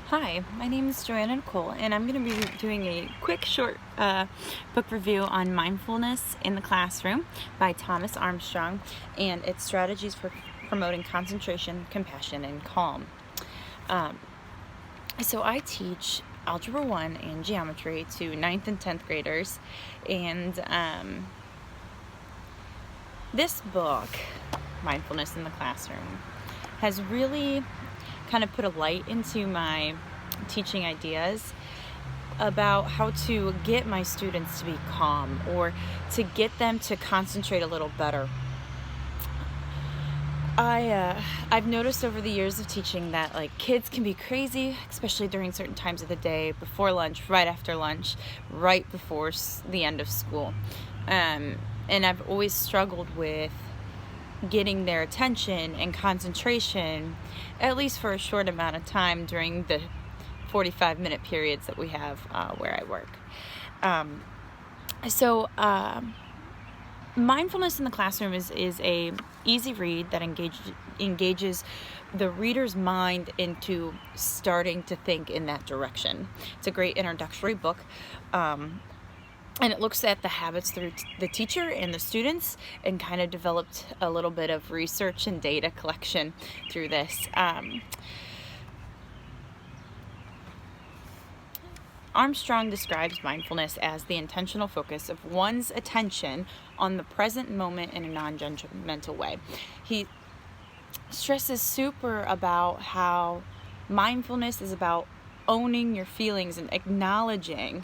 Hi, my name is Joanna Nicole, and I'm going to be doing a quick, short book review on Mindfulness in the Classroom by Thomas Armstrong, and its strategies for promoting concentration, compassion, and calm. So I teach Algebra 1 and Geometry to 9th and 10th graders, and this book, Mindfulness in the Classroom, has really kind of put a light into my teaching ideas about how to get my students to be calm or to get them to concentrate a little better. I've noticed over the years of teaching that kids can be crazy, especially during certain times of the day, before lunch, right after lunch, right before the end of school. And I've always struggled with getting their attention and concentration, at least for a short amount of time during the 45-minute periods that we have where I work. Mindfulness in the Classroom is a easy read that engages the reader's mind into starting to think in that direction. It's a great introductory book. And it looks at the habits through the teacher and the students, and kind of developed a little bit of research and data collection through this. Armstrong describes mindfulness as the intentional focus of one's attention on the present moment in a non-judgmental way. He stresses super about how mindfulness is about owning your feelings and acknowledging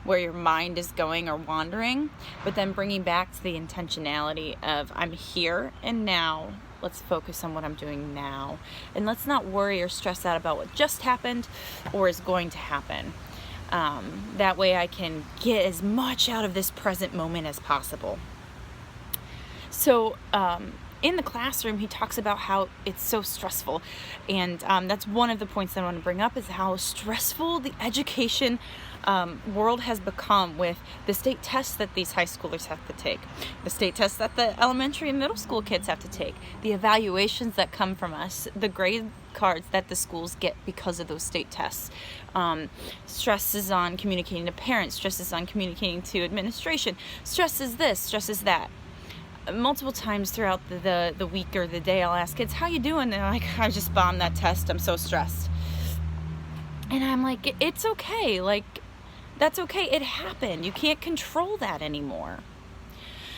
where your mind is going or wandering, but then bringing back to the intentionality of I'm here and now. Let's focus on what I'm doing now. And let's not worry or stress out about what just happened or is going to happen. That way I can get as much out of this present moment as possible. So in the classroom, he talks about how it's so stressful. And that's one of the points that I want to bring up, is how stressful the education world has become with the state tests that these high schoolers have to take, the state tests that the elementary and middle school kids have to take, the evaluations that come from us, the grade cards that the schools get because of those state tests. Stresses on communicating to parents, stresses on communicating to administration, stresses this, stresses that. Multiple times throughout the week or the day, I'll ask kids, how you doing? They're like, I just bombed that test, I'm so stressed. And I'm like, it's okay, that's okay, it happened. You can't control that anymore.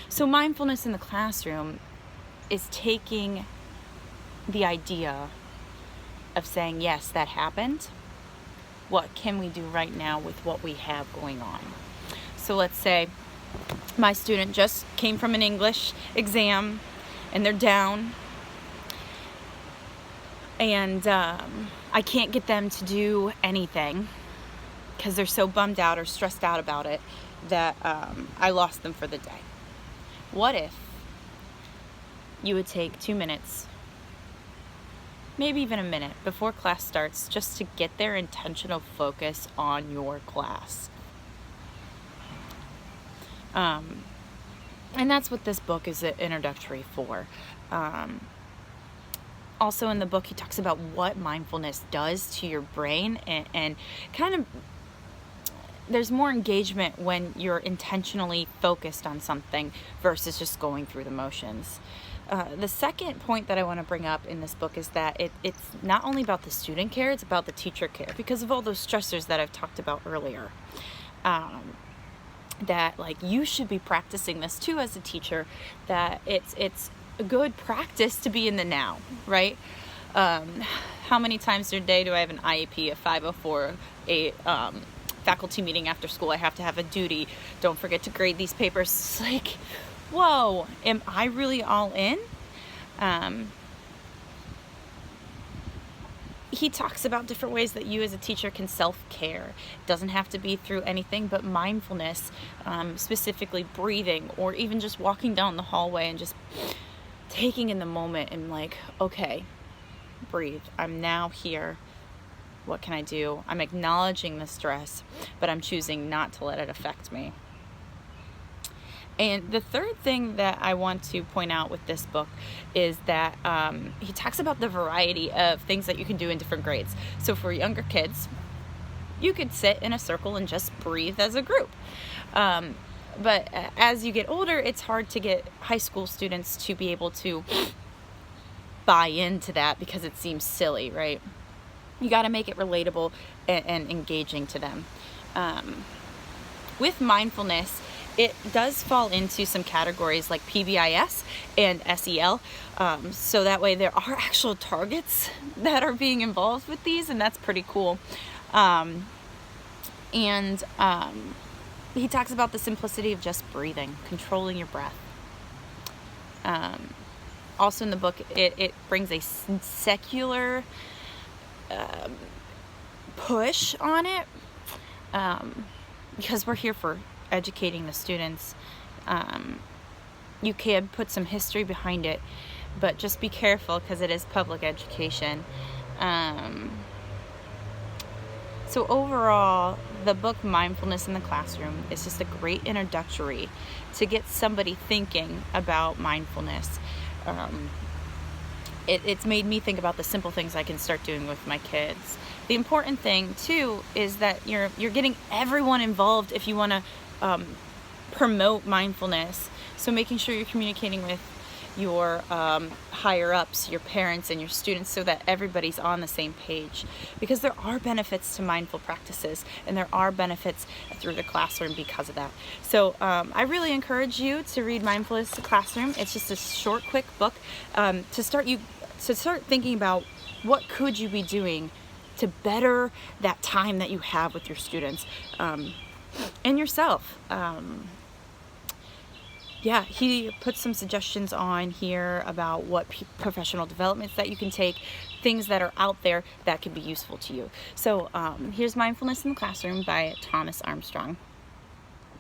So mindfulness in the classroom is taking the idea of saying, yes, that happened. What can we do right now with what we have going on? So let's say my student just came from an English exam and they're down, and I can't get them to do anything because they're so bummed out or stressed out about it that I lost them for the day. What if you would take 2 minutes, maybe even a minute before class starts, just to get their intentional focus on your class? And that's what this book is introductory for. Also in the book, he talks about what mindfulness does to your brain, and kind of there's more engagement when you're intentionally focused on something versus just going through the motions. The second point that I want to bring up in this book is that it's not only about the student care, it's about the teacher care, because of all those stressors that I've talked about earlier. That you should be practicing this too as a teacher, that it's a good practice to be in the now, right? How many times a day do I have an IEP, a 504, a faculty meeting after school? I have to have a duty. Don't forget to grade these papers. It's like, whoa, am I really all in? He talks about different ways that you as a teacher can self-care. It doesn't have to be through anything but mindfulness, specifically breathing, or even just walking down the hallway and just taking in the moment and okay, breathe. I'm now here. What can I do? I'm acknowledging the stress, but I'm choosing not to let it affect me. And the third thing that I want to point out with this book is that he talks about the variety of things that you can do in different grades. So for younger kids, you could sit in a circle and just breathe as a group. But as you get older, it's hard to get high school students to be able to buy into that because it seems silly, right? You got to make it relatable and engaging to them. With mindfulness, it does fall into some categories like PBIS and SEL. So that way there are actual targets that are being involved with these, and that's pretty cool. He talks about the simplicity of just breathing, controlling your breath. Also in the book, it brings a secular push on it, because we're here for educating the students. You can put some history behind it, but just be careful because it is public education. So overall, the book Mindfulness in the Classroom is just a great introductory to get somebody thinking about mindfulness. It's made me think about the simple things I can start doing with my kids. The important thing too is that you're getting everyone involved if you want to promote mindfulness. So making sure you're communicating with your higher ups, your parents, and your students, so that everybody's on the same page, because there are benefits to mindful practices and there are benefits through the classroom because of that. So I really encourage you to read Mindfulness in the Classroom. It's just a short, quick book to start thinking about what could you be doing to better that time that you have with your students and yourself. Yeah, he puts some suggestions on here about what professional developments that you can take, things that are out there that can be useful to you. So here's Mindfulness in the Classroom by Thomas Armstrong.